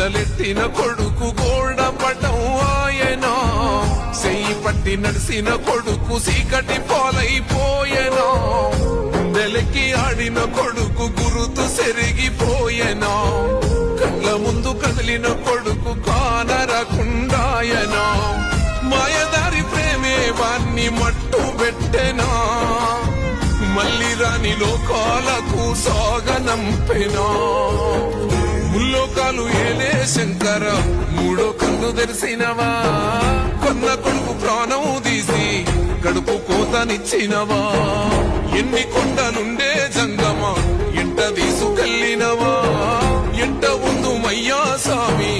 గొడ్డలెట్టిన కొడుకు గోడ పటం ఆయనా, చెయ్యి పట్టి నడిసిన కొడుకు సీకటి పాలైపోయెనా, గుండెలెక్కి ఆడిన కొడుకు గురుతు సెరిగిపోయెనా, కళ్ళ ముందు కదిలిన కొడుకు కానరకుండాయనా, మాయదారి ప్రేమే వాణ్ణి మట్టు పెట్టెనా, మళ్ళీ రాని లోకాలకు సాగనంపెనా, ముల్లోకాలు ఏలే శంకర మూడో కన్ను తెరిసినవా, కొన్న కొడుకు ప్రాణం తీసి కడుపు కోతనిచ్చినవా, ఎన్ని కొండలుండే జంగమా ఎంట తీసుకెళ్ళినవా, ఎంట ఉందు మయ్యా సామి